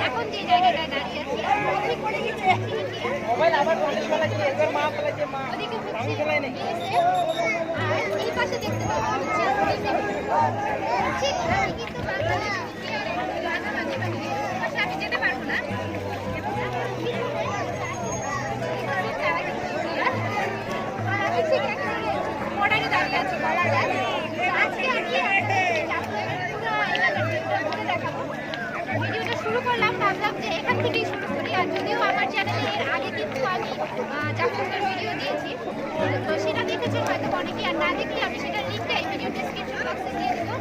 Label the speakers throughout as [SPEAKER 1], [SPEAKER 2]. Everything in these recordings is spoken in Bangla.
[SPEAKER 1] এখন যে জায়গাটায় দাঁড়িয়ে আছি ওদিকে হচ্ছে আর এই পাশে দেখতে পাচ্ছি হচ্ছে ঠিক আমি কিন্তু আমি যেতে পারবো না দাঁড়িয়ে আছি বলা যায় আজকে আমি ভিডিওটা শুরু করলাম, ভাবলাম যে এখান থেকেই শুরু করি। আর যদিও আমার চ্যানেলে এর আগে কিন্তু আমি জাফলংয়ের ভিডিও দিয়েছি, তো সেটা দেখেছেন হয়তো অনেকে, আর না দেখলে আমি সেটার লিঙ্কটা এই ভিডিও ডেসক্রিপশন বক্সে দিয়ে দেবো।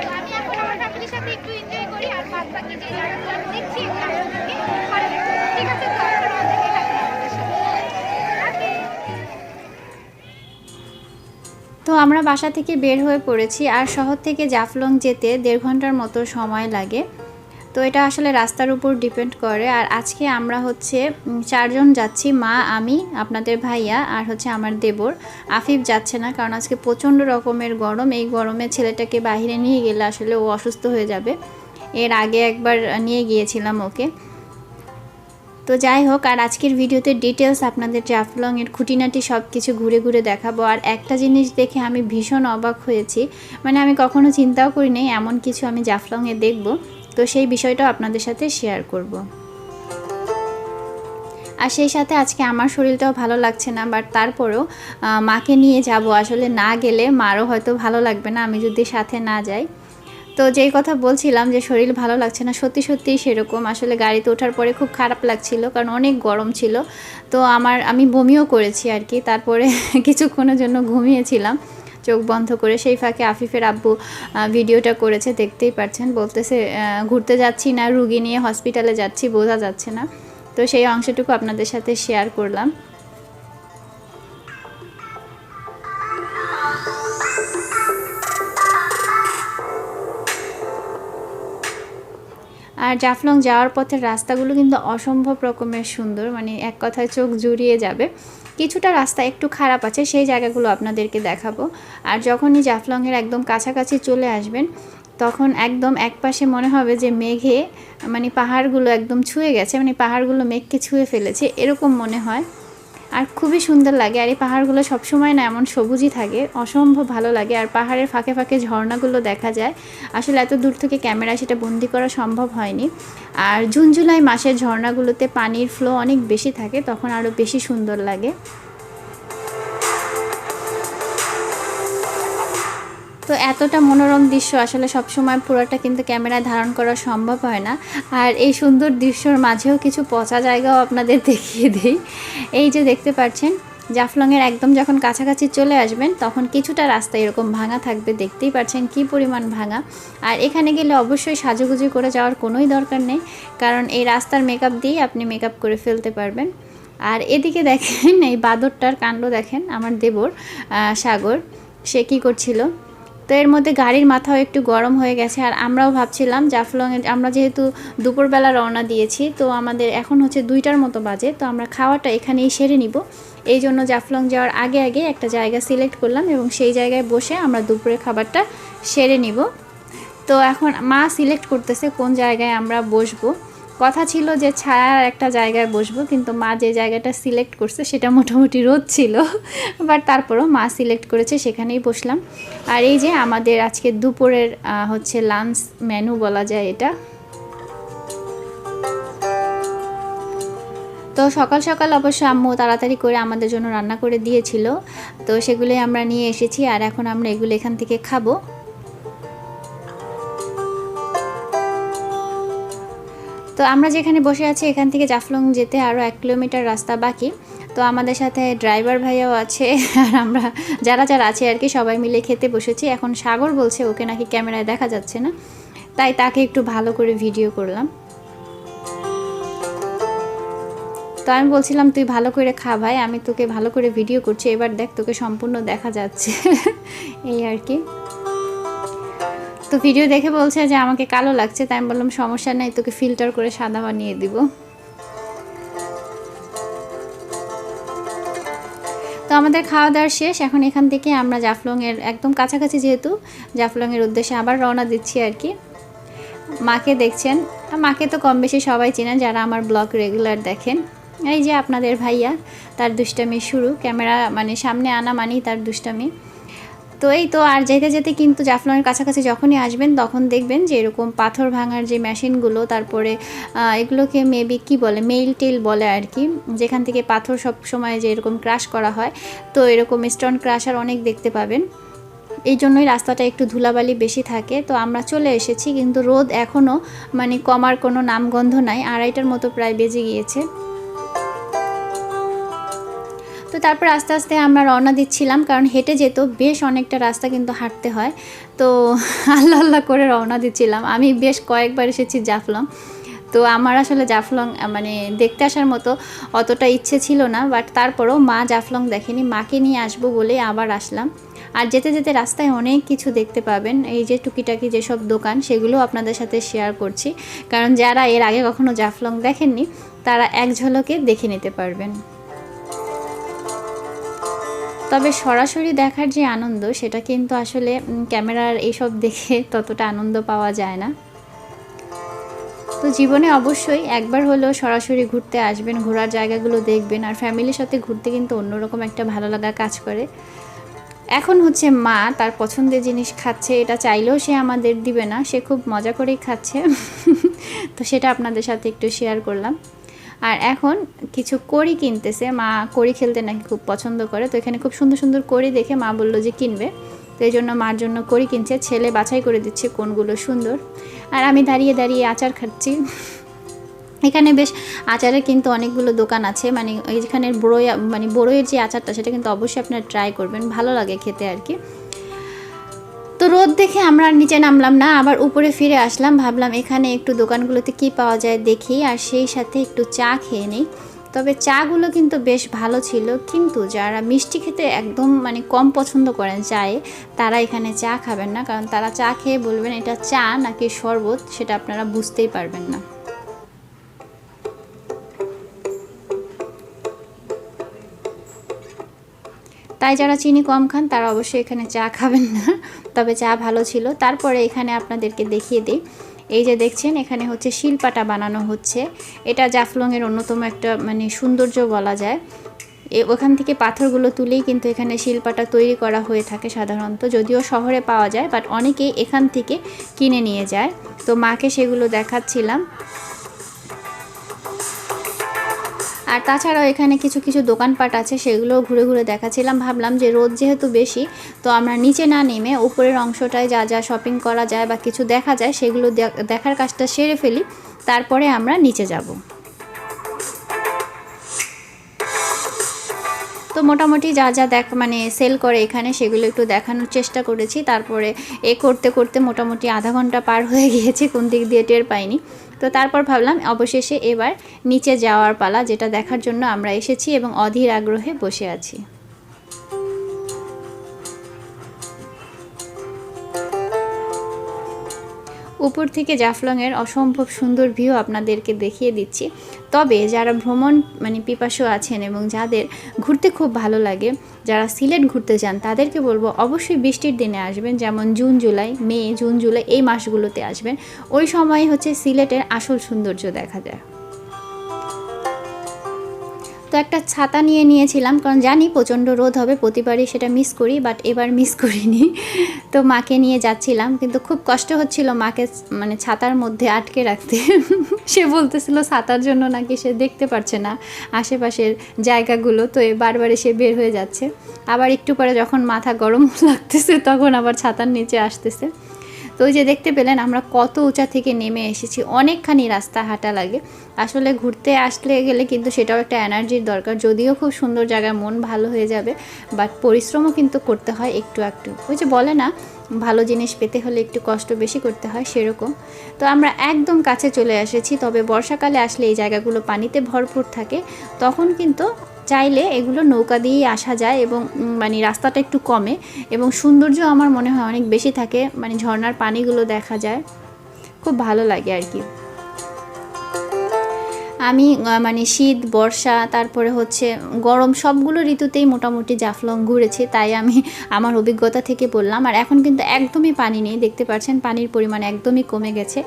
[SPEAKER 1] তো আমি এখন আমার ফ্যামিলির সাথে একটু এনজয় করি, আর বাদ বাকি যে জায়গাগুলো আমি দেখছি এগুলো আপনাদেরকে পরে দেখাবো। ঠিক আছে, তো আপনারা অনেকে থাকবেন আমাদের সাথে।
[SPEAKER 2] তো আমরা বাসা থেকে বের হয়ে পড়েছি, আর শহর থেকে জাফলং যেতে 1.5 ঘন্টার মতো সময় লাগে। তো এটা আসলে রাস্তার উপর ডিপেন্ড করে। আর আজকে আমরা হচ্ছে 4 জন যাচ্ছি, মা, আমি, আপনাদের ভাইয়া আর হচ্ছে আমার দেবর। আফিফ যাচ্ছে না, কারণ আজকে প্রচণ্ড রকমের গরম। এই গরমে ছেলেটাকে বাইরে নিয়ে গেলে আসলে ও অসুস্থ হয়ে যাবে। এর আগে একবার নিয়ে গিয়েছিলাম ওকে। তো যাই হোক, আর আজকের ভিডিওতে ডিটেলস আপনাদের জাফলংয়ের খুঁটিনাটি সব কিছু ঘুরে ঘুরে দেখাবো। আর একটা জিনিস দেখে আমি ভীষণ অবাক হয়েছি, মানে আমি কখনো চিন্তাও করিনি এমন কিছু আমি জাফলংয়ে দেখব। তো সেই বিষয়টাও আপনাদের সাথে শেয়ার করব। আর সেই সাথে আজকে আমার শরীরটাও ভালো লাগছে না, বাট তারপরেও মাকে নিয়ে যাব। আসলে না গেলে মারও হয়তো ভালো লাগবে না আমি যদি সাথে না যাই। তো যেই কথা বলছিলাম যে শরীর ভালো লাগছে না, সত্যি সত্যিই সেরকম। আসলে গাড়িতে ওঠার পরে খুব খারাপ লাগছিল, কারণ অনেক গরম ছিল। তো আমি বমিও করেছি আর কি। তারপরে কিছুক্ষণের জন্য ঘুমিয়েছিলাম চোখ বন্ধ করে। সেই ফাঁকে আফিফের আব্বু ভিডিওটা করেছে, দেখতেই পাচ্ছেন। বলতেছে ঘুরতে যাচ্ছি না রুগী নিয়ে হসপিটালে যাচ্ছি, বোঝা যাচ্ছে না। তো সেই অংশটুকু আপনাদের সাথে শেয়ার করলাম। আর জাফলং যাওয়ার পথের রাস্তাগুলো কিন্তু অসম্ভব রকমের সুন্দর, মানে এক কথায় চোখ জুড়িয়ে যাবে। কিছুটা রাস্তা একটু খারাপ আছে, সেই জায়গাগুলো আপনাদেরকে দেখাবো। আর যখনই জাফলংয়ের একদম কাছাকাছি চলে আসবেন, তখন একদম একপাশে মনে হবে যে মেঘে, মানে পাহাড়গুলো একদম ছুঁয়ে গেছে, মানে পাহাড়গুলো মেঘকে ছুঁয়ে ফেলেছে এরকম মনে হয়। আর খুবই সুন্দর লাগে। আর এই পাহাড়গুলো সবসময় না এমন সবুজই থাকে, অসম্ভব ভালো লাগে। আর পাহাড়ের ফাঁকে ফাঁকে ঝর্ণাগুলো দেখা যায়। আসলে এত দূর থেকে ক্যামেরা সেটা বন্দি করা সম্ভব হয়নি। আর জুন জুলাই মাসের ঝর্ণাগুলোতে পানির ফ্লো অনেক বেশি থাকে, তখন আরও বেশি সুন্দর লাগে। তো এতটা মনোরম দৃশ্য আসলে সবসময় পুরোটা কিন্তু ক্যামেরায় ধারণ করা সম্ভব হয় না। আর এই সুন্দর দৃশ্যর মাঝেও কিছু পচা জায়গাও আপনাদের দেখিয়ে দিই। এই যে দেখতে পাচ্ছেন, জাফলংয়ের একদম যখন কাছাকাছি চলে আসবেন, তখন কিছুটা রাস্তা এরকম ভাঙা থাকবে, দেখতেই পাচ্ছেন কি পরিমাণ ভাঙা। আর এখানে গেলে অবশ্যই সাজুগুজু করে যাওয়ার কোনোই দরকার নেই, কারণ এই রাস্তার মেকআপ দিয়েই আপনি মেকআপ করে ফেলতে পারবেন। আর এদিকে দেখেন এই বাদরটার কাণ্ড দেখেন, আমার দেবর সাগর, সে কী করছিল। তো এর মধ্যে গাড়ির মাথাও একটু গরম হয়ে গেছে। আর আমরাও ভাবছিলাম জাফলংয়ে, আমরা যেহেতু দুপুরবেলা রওনা দিয়েছি, তো আমাদের এখন হচ্ছে 2টার মতো বাজে, তো আমরা খাওয়াটা এখানেই সেরে নিব। এই জন্য জাফলং যাওয়ার আগে আগে একটা জায়গা সিলেক্ট করলাম, এবং সেই জায়গায় বসে আমরা দুপুরের খাবারটা সেরে নিব। তো এখন মা সিলেক্ট করতেছে কোন জায়গায় আমরা বসবো। কথা ছিল যে ছায়ার একটা জায়গায় বসবো, কিন্তু মা যে জায়গাটা সিলেক্ট করছে সেটা মোটামুটি রোদ ছিল, বাট তারপরও মা সিলেক্ট করেছে, সেখানেই বসলাম। আর এই যে আমাদের আজকে দুপুরের হচ্ছে লাঞ্চ মেনু বলা যায় এটা। তো সকাল সকাল অবশ্য আম্মু তাড়াতাড়ি করে আমাদের জন্য রান্না করে দিয়েছিল, তো সেগুলোই আমরা নিয়ে এসেছি। আর এখন আমরা এগুলো এখান থেকে খাবো। তো আমরা যেখানে বসে আছি এখান থেকে জাফলং যেতে আরও 1 কিলোমিটার রাস্তা বাকি। তো আমাদের সাথে ড্রাইভার ভাইয়াও আছে, আর আমরা যারা যারা আছে আর কি সবাই মিলে খেতে বসেছি। এখন সাগর বলছে ওকে নাকি ক্যামেরায় দেখা যাচ্ছে না, তাই তাকে একটু ভালো করে ভিডিও করলাম। তো আমি বলছিলাম তুই ভালো করে খা ভাই, আমি তোকে ভালো করে ভিডিও করছি, এবার দেখ তোকে সম্পূর্ণ দেখা যাচ্ছে এই আর কি। তো ভিডিও দেখে বলছে যে আমাকে কালো লাগছে, তাই আমি বললাম সমস্যা নেই, তোকে ফিল্টার করে সাদা বানিয়ে দিব। তো আমাদের খাওয়া দাওয়া শেষ। এখন এখান থেকে আমরা জাফলংয়ের একদম কাছাকাছি, যেহেতু জাফলংয়ের উদ্দেশ্যে আবার রওনা দিচ্ছি আর কি। মাকে দেখছেন, মাকে তো কম বেশি সবাই চেনেন যারা আমার ব্লগ রেগুলার দেখেন। এই যে আপনাদের ভাইয়া, তার দুষ্টামি শুরু, ক্যামেরা মানে সামনে আনা মানেই তার দুষ্টামি। তো এই তো আর যেতে যেতে কিন্তু জাফলংয়ের কাছাকাছি যখনই আসবেন তখন দেখবেন যে এরকম পাথর ভাঙার যে মেশিনগুলো, তারপরে এগুলোকে মেবি কি বলে, মেইল টেল বলে আর কি, যেখান থেকে পাথর সব সময় যে এরকম ক্রাশ করা হয়, তো এরকম স্টোন ক্রাশার অনেক দেখতে পাবেন। এই জন্যই রাস্তাটা একটু ধুলাবালি বেশি থাকে। তো আমরা চলে এসেছি, কিন্তু রোদ এখনও মানে কমার কোনো নামগন্ধ নাই, 2:30টার মতো প্রায় বেজে গিয়েছে। তো তারপর আস্তে আস্তে আমরা রওনা দিচ্ছিলাম, কারণ হেঁটে যেত বেশ অনেকটা রাস্তা কিন্তু হাঁটতে হয়। তো আল্লাহ আল্লাহ করে রওনা দিচ্ছিলাম। আমি বেশ কয়েকবার এসেছি জাফলং, তো আমার আসলে জাফলং মানে দেখতে আসার মতো অতটা ইচ্ছে ছিল না, বাট তারপরেও মা জাফলং দেখেনি, মাকে নিয়ে আসবো বলে আবার আসলাম। আর যেতে যেতে রাস্তায় অনেক কিছু দেখতে পাবেন, এই যে টুকিটাকি যেসব দোকান সেগুলো আপনাদের সাথে শেয়ার করছি, কারণ যারা এর আগে কখনো জাফলং দেখেননি তারা এক ঝলকে দেখে নিতে পারবেন। তবে সরাসরি দেখার যে আনন্দ সেটা কিন্তু আসলে ক্যামেরার এইসব দেখে ততটা আনন্দ পাওয়া যায় না। তো জীবনে অবশ্যই একবার হলেও সরাসরি ঘুরতে আসবেন, ঘোরার জায়গাগুলো দেখবেন, আর ফ্যামিলির সাথে ঘুরতে কিন্তু অন্যরকম একটা ভালো লাগা কাজ করে। এখন হচ্ছে মা তার পছন্দের জিনিস খাচ্ছে, এটা চাইলেও সে আমাদের দিবে না, সে খুব মজা করেই খাচ্ছে। তো সেটা আপনাদের সাথে একটু শেয়ার করলাম। আর এখন কিছু কড়ি কিনতেছে, মা কড়ি খেলতে নাকি খুব পছন্দ করে, তো এখানে খুব সুন্দর সুন্দর কড়ি দেখে মা বলল যে কিনবে, তো এই জন্য মার জন্য কড়ি কিনছে, ছেলে বাছাই করে দিচ্ছে কোনগুলো সুন্দর, আর আমি দাঁড়িয়ে দাঁড়িয়ে আচার খাচ্ছি। এখানে বেশ আচারের কিন্তু অনেকগুলো দোকান আছে, মানে এখানের বড়ইয়ের যে আচারটা সেটা কিন্তু অবশ্যই আপনারা ট্রাই করবেন, ভালো লাগে খেতে আর কি। তো রোদ দেখে আমরা নিচে নামলাম না, আবার উপরে ফিরে আসলাম, ভাবলাম এখানে একটু দোকানগুলোতে কি পাওয়া যায় দেখি, আর সেই সাথে একটু চা খেয়ে নিই। তবে চাগুলো কিন্তু বেশ ভালো ছিল, কিন্তু যারা মিষ্টি খেতে একদম মানে কম পছন্দ করেন চায়ে, তারা এখানে চা খাবেন না, কারণ তারা চা খেয়ে বলবেন এটা চা নাকি শরবত সেটা আপনারা বুঝতেই পারবেন না। তাই যারা চিনি কম খান তারা অবশ্যই এখানে চা খাবেন না, তবে চা ভালো ছিল। তারপরে এখানে আপনাদেরকে দেখিয়ে দিই, এই যে দেখছেন এখানে হচ্ছে শিলপাটা বানানো হচ্ছে, এটা জাফলংয়ের অন্যতম একটা মানে সৌন্দর্য বলা যায়। ওখান থেকে পাথরগুলো তুলেই কিন্তু এখানে শিলপাটা তৈরি করা হয়ে থাকে সাধারণত, যদিও শহরে পাওয়া যায়, বাট অনেকেই এখান থেকে কিনে নিয়ে যায়। তো মাকে সেগুলো দেখাচ্ছিলাম। আর তাছাড়াও এখানে কিছু কিছু দোকানপাট আছে, সেগুলো ঘুরে ঘুরে দেখাচ্ছিলাম। ভাবলাম যে রোদ যেহেতু বেশি, তো আমরা নিচে না নেমে উপরের অংশটায় যা যা শপিং করা যায় বা কিছু দেখা যায় সেগুলো দেখার কাজটা সেরে ফেলি, তারপরে আমরা নিচে যাব। তো মোটামুটি যা যা মানে সেল করে এখানে সেগুলো একটু দেখানোর চেষ্টা করেছি। তারপরে করতে করতে মোটামুটি আধা ঘন্টা পার হয়ে গিয়েছে, কোন দিক দিয়ে টের পাইনি। তো তারপর ভাবলাম অবশেষে এবার নিচে যাওয়ার পালা, যেটা দেখার জন্য আমরা এসেছি এবং অধীর আগ্রহে বসে আছি। উপর থেকে জাফলংয়ের অসম্ভব সুন্দর ভিউ আপনাদেরকে দেখিয়ে দিচ্ছি। তবে যারা ভ্রমণ মানে পিপাসু আছেন এবং যাদের ঘুরতে খুব ভালো লাগে, যারা সিলেট ঘুরতে চান, তাদেরকে বলবো অবশ্যই বৃষ্টির দিনে আসবেন, যেমন June July, May June July এই মাসগুলোতে আসবেন। ওই সময় হচ্ছে সিলেটের আসল সৌন্দর্য দেখা যায়। তো একটা ছাতা নিয়ে নিয়েছিলাম, কারণ জানি প্রচণ্ড রোদ হবে, প্রতিবারই সেটা মিস করি, বাট এবার মিস করিনি। তো মাকে নিয়ে যাচ্ছিলাম, কিন্তু খুব কষ্ট হচ্ছিল মাকে মানে ছাতার মধ্যে আটকে রাখতে। সে বলতেছিল ছাতার জন্য নাকি সে দেখতে পারছে না আশেপাশের জায়গাগুলো, তো বারবার সে বের হয়ে যাচ্ছে। আবার একটু পরে যখন মাথা গরম লাগতেছে তখন আবার ছাতার নিচে আসতেছে। তো ওই যে দেখতে পেলেন আমরা কত উঁচা থেকে নেমে এসেছি, অনেকখানি রাস্তা হাঁটা লাগে। আসলে ঘুরতে আসলে গেলে কিন্তু সেটাও একটা এনার্জির দরকার, যদিও খুব সুন্দর জায়গা, মন ভালো হয়ে যাবে, বাট পরিশ্রমও কিন্তু করতে হয় একটু একটু। ওই যে বলে না, ভালো জিনিস পেতে হলে একটু কষ্ট বেশি করতে হয়, সেরকম। তো আমরা একদম কাছে চলে এসেছি, তবে বর্ষাকালে আসলে এই জায়গাগুলো পানিতে ভরপুর থাকে, তখন কিন্তু চাইলে এগুলো নৌকা দিয়েই আসা যায় এবং মানে রাস্তাটা একটু কমে এবং সৌন্দর্য আমার মনে হয় অনেক বেশি থাকে, মানে ঝর্ণার পানিগুলো দেখা যায়, খুব ভালো লাগে আর কি। আমি মানে শীত, বর্ষা, তারপরে হচ্ছে গরম সবগুলো ঋতুতেই মোটামুটি জাফলং ঘুরেছি, তাই আমি আমার অভিজ্ঞতা থেকে বললাম। আর এখন কিন্তু একদমই পানি নেই, দেখতে পাচ্ছেন পানির পরিমাণ একদমই কমে গেছে।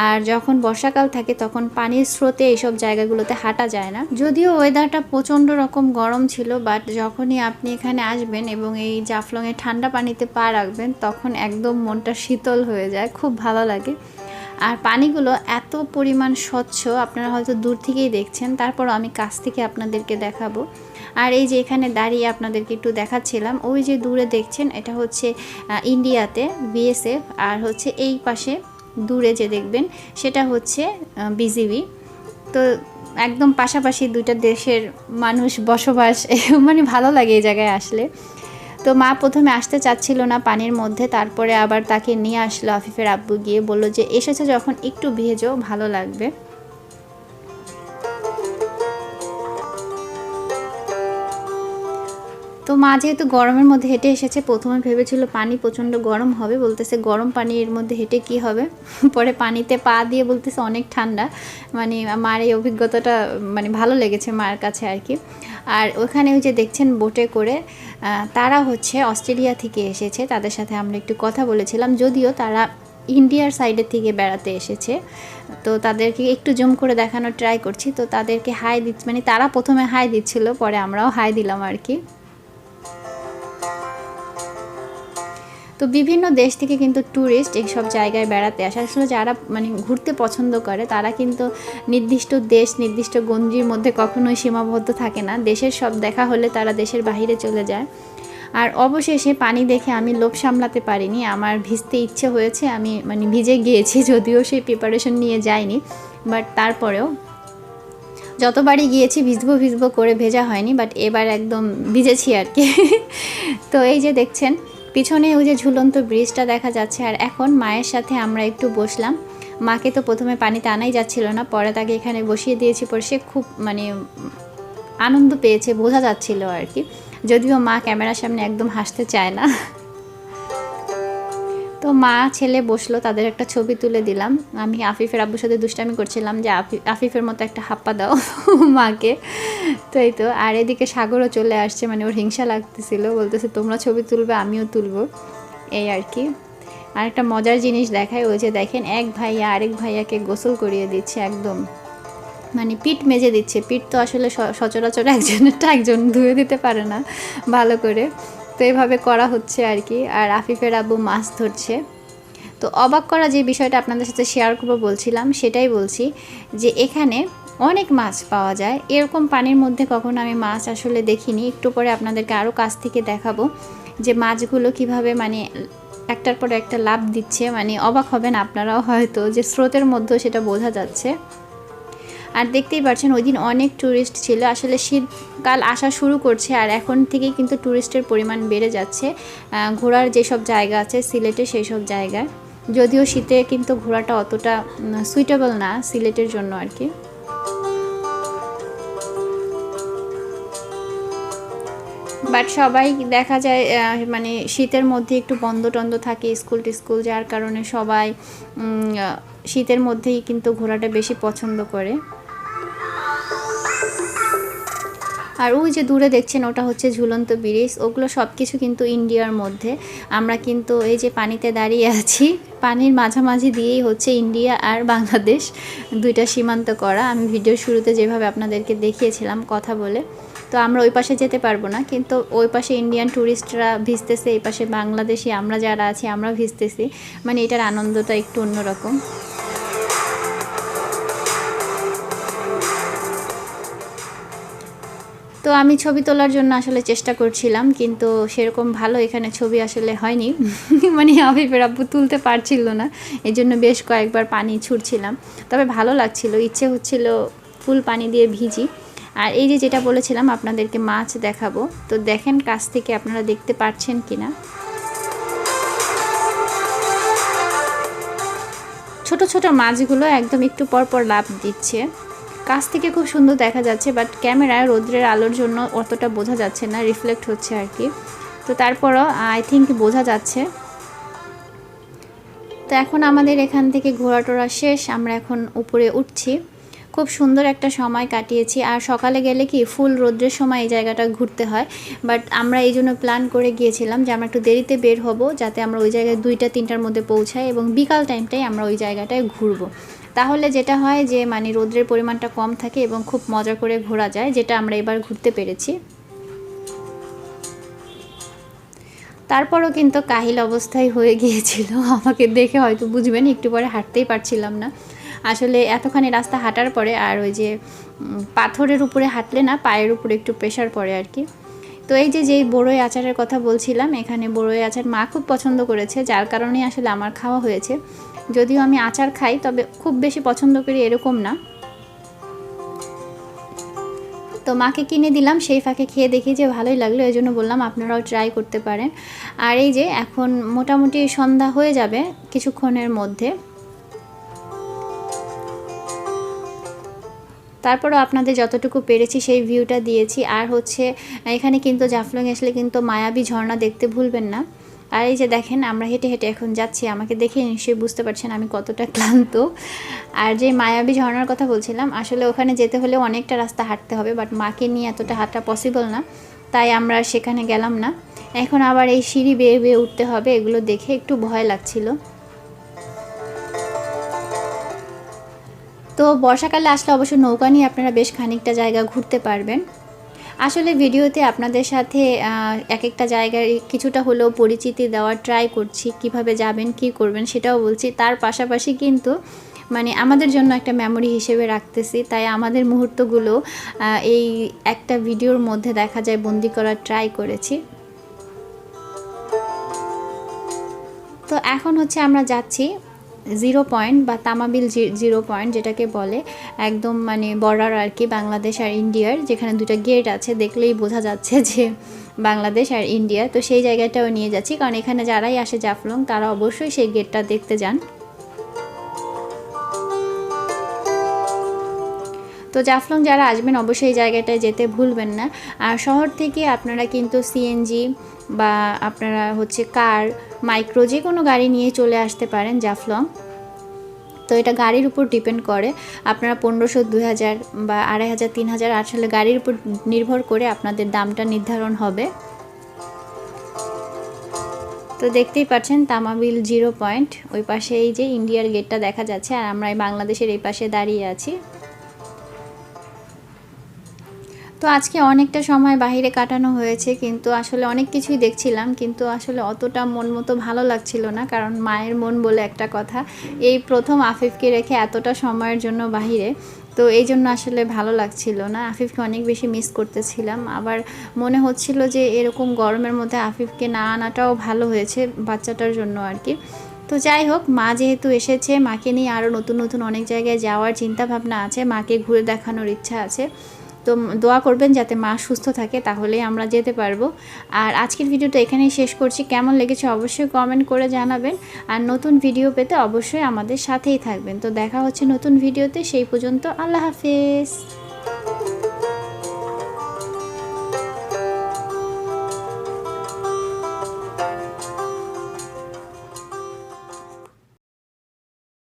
[SPEAKER 2] আর যখন বর্ষাকাল থাকে তখন পানির স্রোতে এইসব জায়গাগুলোতে হাঁটা যায় না। যদিও ওয়েদারটা প্রচণ্ড রকম গরম ছিল, বাট যখনই আপনি এখানে আসবেন এবং এই জাফলংয়ে ঠান্ডা পানিতে পা রাখবেন তখন একদম মনটা শীতল হয়ে যায়, খুব ভালো লাগে। আর পানিগুলো এত পরিমাণ স্বচ্ছ, আপনারা হয়তো দূর থেকেই দেখছেন, তারপরও আমি কাছ থেকে আপনাদেরকে দেখাবো। আর এই যে এখানে দাঁড়িয়ে আপনাদেরকে একটু দেখাচ্ছিলাম, ওই যে দূরে দেখছেন এটা হচ্ছে ইন্ডিয়াতে বিএসএফ, আর হচ্ছে এই পাশে দূরে যে দেখবেন সেটা হচ্ছে বিজিবি। তো একদম পাশাপাশি দুইটা দেশের মানুষ বসবাস, মানে ভালো লাগে এই জায়গায় আসলে। তো মা প্রথমে আসতে চাচ্ছিল না পানির মধ্যে, তারপরে আবার তাকে নিয়ে আসলো আফিফের আব্বু, গিয়ে বলল যে এসেছে যখন একটু ভেজো, ভালো লাগবে। তো মা যেহেতু গরমের মধ্যে হেঁটে এসেছে, প্রথমে ভেবেছিল পানি প্রচণ্ড গরম হবে, বলতেছে গরম পানির মধ্যে হেঁটে কি হবে, পরে পানিতে পা দিয়ে বলতেছে অনেক ঠান্ডা। মানে মার এই অভিজ্ঞতাটা মানে ভালো লেগেছে মার কাছে আর কি। আর ওখানে ওই যে দেখছেন বোটে করে, তারা হচ্ছে অস্ট্রেলিয়া থেকে এসেছে, তাদের সাথে আমরা একটু কথা বলেছিলাম, যদিও তারা ইন্ডিয়ার সাইডের থেকে বেড়াতে এসেছে। তো তাদেরকে একটু জুম করে দেখানোর ট্রাই করছি। তো তাদেরকে হাই দিচ্ছি, মানে তারা প্রথমে হাই দিচ্ছিল, পরে আমরাও হাই দিলাম আর কি। তো বিভিন্ন দেশ থেকে কিন্তু ট্যুরিস্ট এইসব জায়গায় বেড়াতে আসে। আসলে যারা মানে ঘুরতে পছন্দ করে তারা কিন্তু নির্দিষ্ট দেশ, নির্দিষ্ট গণ্ডির মধ্যে কখনোই সীমাবদ্ধ থাকে না। দেশের সব দেখা হলে তারা দেশের বাইরে চলে যায়। আর অবশেষে পানি দেখে আমি লোভ সামলাতে পারিনি, আমার ভিজতে ইচ্ছে হয়েছে, আমি মানে ভিজে গিয়েছি, যদিও সেই প্রিপারেশন নিয়ে যাইনি, বাট তারপরেও যতবারই গিয়েছি ভিজবো ভিজবো করে ভেজা হয়নি, বাট এবার একদম ভিজেছি আর কি। তো এই যে দেখছেন পিছনে ওই যে ঝুলন্ত ব্রিজটা দেখা যাচ্ছে। আর এখন মায়ের সাথে আমরা একটু বসলাম। মাকে তো প্রথমে পানিতে আনাই যাচ্ছিল না, পরে তাকে এখানে বসিয়ে দিয়েছি, পরে সে খুব মানে আনন্দ পেয়েছে, বোঝা যাচ্ছিল আর কি, যদিও মা ক্যামেরার সামনে একদম হাসতে চায় না। তো মা ছেলে বসলো, তাদের একটা ছবি তুলে দিলাম। আমি আফিফের আব্বুর সাথে দুষ্টামি করছিলাম যে আফিফের মতো একটা হাপ্পা দাও মাকে। তো এই তো, আর এদিকে সাগরও চলে আসছে, মানে ওর হিংসা লাগতেছিল, বলতেছে তোমরা ছবি তুলবে আমিও তুলবো, এই আর কি। আর একটা মজার জিনিস দেখায়, ওই যে দেখেন এক ভাইয়া আরেক ভাইয়াকে গোসল করিয়ে দিচ্ছে, একদম মানে পিঠ মেজে দিচ্ছে। পিঠ তো আসলে সচরাচর একজনেরটা একজন ধুয়ে দিতে পারে না ভালো করে, তো এইভাবে করা হচ্ছে আর কি। আর আফিফের আব্বু মাছ ধরছে। তো অবাক করা যে বিষয়টা আপনাদের সাথে শেয়ার করবো বলছিলাম, সেটাই বলছি যে এখানে অনেক মাছ পাওয়া যায়। এরকম পানির মধ্যে কখনো আমি মাছ আসলে দেখিনি। একটু পরে আপনাদেরকে আরও কাছ থেকে দেখাবো যে মাছগুলো কিভাবে মানে একটার পর একটা লাভ দিচ্ছে, মানে অবাক হবেন আপনারাও হয়তো, যে স্রোতের মধ্যেও সেটা বোঝা যাচ্ছে। আর দেখতেই পাচ্ছেন ওই দিন অনেক ট্যুরিস্ট ছিল, আসলে শীতকাল আসা শুরু করছে, আর এখন থেকেই কিন্তু ট্যুরিস্টের পরিমাণ বেড়ে যাচ্ছে ঘোরার যেসব জায়গা আছে সিলেটে সেই সব জায়গায়। যদিও শীতে কিন্তু ঘোরাটা অতটা সুইটেবল না সিলেটের জন্য আর কি। বাট সবাই দেখা যায় মানে শীতের মধ্যে একটু বন্ধ টন্ধ থাকে স্কুল টিস্কুল, যার কারণে সবাই শীতের মধ্যেই কিন্তু ঘোরাটা বেশি পছন্দ করে। আর ওই যে দূরে দেখছেন ওটা হচ্ছে ঝুলন্ত ব্রিজ, ওগুলো সব কিছু কিন্তু ইন্ডিয়ার মধ্যে। আমরা কিন্তু এই যে পানিতে দাঁড়িয়ে আছি, পানির মাঝামাঝি দিয়েই হচ্ছে ইন্ডিয়া আর বাংলাদেশ দুইটা সীমান্ত করা। আমি ভিডিওর শুরুতে যেভাবে আপনাদেরকে দেখিয়েছিলাম কথা বলে, তো আমরা ওই পাশে যেতে পারবো না, কিন্তু ওই পাশে ইন্ডিয়ান ট্যুরিস্টরা ভিজতেছে, এই পাশে বাংলাদেশি আমরা যারা আছি আমরা ভিজতেছি, মানে এটার আনন্দটা একটু অন্যরকম। তো আমি ছবি তোলার জন্য আসলে চেষ্টা করছিলাম, কিন্তু সেরকম ভালো এখানে ছবি আসলে হয়নি। মানে আফিফের আব্বু তুলতে পারছিল না, এই জন্য বেশ কয়েকবার পানি ছুটছিলাম। তবে ভালো লাগছিল, ইচ্ছে হচ্ছিল ফুল পানি দিয়ে ভিজি। আর এই যে যেটা বলেছিলাম আপনাদেরকে মাছ দেখাবো, তো দেখেন কাছ থেকে আপনারা দেখতে পাচ্ছেন কিনা। ছোট ছোট মাছগুলো একদম একটু পর পর লাফ দিচ্ছে, কাছ থেকে খুব সুন্দর দেখা যাচ্ছে, বাট ক্যামেরায় রোদ্রের আলোর জন্য অতটা বোঝা যাচ্ছে না, রিফ্লেক্ট হচ্ছে আর কি। তো তারপরও আই থিঙ্ক বোঝা যাচ্ছে। তো এখন আমাদের এখান থেকে ঘোরা টোরা শেষ, আমরা এখন উপরে উঠছি। খুব সুন্দর একটা সময় কাটিয়েছি। আর সকালে গেলে কি ফুল রোদ্রের সময় এই জায়গাটা ঘুরতে হয়, বাট আমরা এই জন্য প্ল্যান করে গিয়েছিলাম যে আমরা একটু দেরিতে বের হব, যাতে আমরা ওই জায়গায় 2টা-3টার মধ্যে পৌঁছাই এবং বিকাল টাইমটাই আমরা ওই জায়গাটায় ঘুরবো। তাহলে যেটা হয় যে মানে রোদ্রের পরিমাণটা কম থাকে এবং খুব মজা করে ঘোরা যায়, যেটা আমরা এবার ঘুরতে পেরেছি। তারপরও কিন্তু কাহিল অবস্থায় হয়ে গিয়েছিল, আমাকে দেখে হয়তো বুঝবেন, একটু পরে হাঁটতেই পারছিলাম না। আসলে এতখানি রাস্তা হাঁটার পরে আর ওই যে পাথরের উপরে হাঁটলে না পায়ের উপরে একটু প্রেশার পড়ে আর কি। তো এই যে যেই বড়ই আচারের কথা বলছিলাম, এখানে বড়ই আচার মা খুব পছন্দ করেছে, যার কারণেই আসলে আমার খাওয়া হয়েছে। যদিও আমি আচার খাই, তবে খুব বেশি পছন্দ করি এরকম না। তো মাকে কিনে দিলাম, সেই ফাঁকে খেয়ে দেখি যে ভালোই লাগলো, এই জন্য বললাম আপনারাও ট্রাই করতে পারেন। আর এই যে এখন মোটামুটি সন্ধ্যা হয়ে যাবে কিছুক্ষণের মধ্যে। তারপরও আপনাদের যতটুকু পেরেছি সেই ভিউটা দিয়েছি। আর হচ্ছে এখানে কিন্তু জাফলং আসলে কিন্তু মায়াবী ঝর্ণা দেখতে ভুলবেন না। আর এই যে দেখেন আমরা হেঁটে হেঁটে এখন যাচ্ছি, আমাকে দেখে নিশ্চয়ই বুঝতে পারছেন আমি কতটা ক্লান্ত। আর যে মায়াবী ঝর্ণার কথা বলছিলাম, আসলে ওখানে যেতে হলে অনেকটা রাস্তা হাঁটতে হবে, বাট মাকে নিয়ে এতটা হাঁটা পসিবল না, তাই আমরা সেখানে গেলাম না। এখন আবার এই সিঁড়ি বেয়ে বেয়ে উঠতে হবে, এগুলো দেখে একটু ভয় লাগছিল। তো বর্ষাকালে আসলে অবশ্য নৌকা নিয়ে আপনারা বেশ খানিকটা জায়গা ঘুরতে পারবেন। আসলে ভিডিওতে আপনাদের সাথে এক একটা জায়গার কিছুটা হলেও পরিচিতি দেওয়ার ট্রাই করছি, কিভাবে যাবেন কি করবেন সেটাও বলছি, তার পাশাপাশি কিন্তু মানে আমাদের জন্য একটা মেমোরি হিসেবে রাখতেছি, তাই আমাদের মুহূর্তগুলো এই একটা ভিডিওর মধ্যে দেখা যায় বন্দি করার ট্রাই করেছি। তো এখন হচ্ছে আমরা যাচ্ছি 0 পয়েন্ট বা তামাবিল 0 পয়েন্ট যেটাকে বলে, একদম মানে বর্ডার আর কি, বাংলাদেশ আর ইন্ডিয়ার, যেখানে 2টা গেট আছে, দেখলেই বোঝা যাচ্ছে যে বাংলাদেশ আর ইন্ডিয়া। তো সেই জায়গাটাও নিয়ে যাচ্ছি, কারণ এখানে যারাই আসে জাফলং তারা অবশ্যই সেই গেটটা দেখতে যান। তো জাফলং যারা আসবেন অবশ্যই এই জায়গাটায় যেতে ভুলবেন না। আর শহর থেকে আপনারা কিন্তু সিএনজি বা আপনারা হচ্ছে কার, মাইক্রো যে কোনো গাড়ি নিয়ে চলে আসতে পারেন জাফলং। তো এটা গাড়ির উপর ডিপেন্ড করে, আপনারা 1500, 2000 বা 2500, 3000 আসলে গাড়ির উপর নির্ভর করে আপনাদের দামটা নির্ধারণ হবে। তো দেখতেই পাচ্ছেন তামাবিল 0 পয়েন্ট, ওই পাশে এই যে ইন্ডিয়ার গেটটা দেখা যাচ্ছে, আর আমরা বাংলাদেশের এই পাশে দাঁড়িয়ে আছি। তো আজকে অনেকটা সময় বাইরে কাটানো হয়েছে, কিন্তু আসলে অনেক কিছুই দেখছিলাম, কিন্তু আসলে অতটা মন মতো ভালো লাগছিল না, কারণ মায়ের মন বলে একটা কথা, এই প্রথম আফিফকে রেখে এতটা সময়ের জন্য বাইরে, তো এই জন্য আসলে ভালো লাগছিল না। আফিফকে অনেক বেশি মিস করতেছিলাম, আবার মনে হচ্ছিল যে এরকম গরমের মধ্যে আফিফকে না আনাটাও ভালো হয়েছে বাচ্চাটার জন্য আর কি। তো যাই হোক, মা যেহেতু এসেছে, মাকে নিয়ে আরও নতুন নতুন অনেক জায়গায় যাওয়ার চিন্তা ভাবনা আছে, মাকে ঘুরে দেখানোর ইচ্ছা আছে। তো দোয়া করবেন যাতে মা সুস্থ থাকে, তাহলেই আমরা যেতে পারবো। আর আজকের ভিডিওটা এখানেই শেষ করছি, কেমন লেগেছে অবশ্যই কমেন্ট করে জানাবেন। আর নতুন ভিডিও পেতে অবশ্যই আমাদের সাথেই থাকবেন। তো দেখা হচ্ছে নতুন ভিডিওতে, সেই পর্যন্ত আল্লাহ হাফেজ।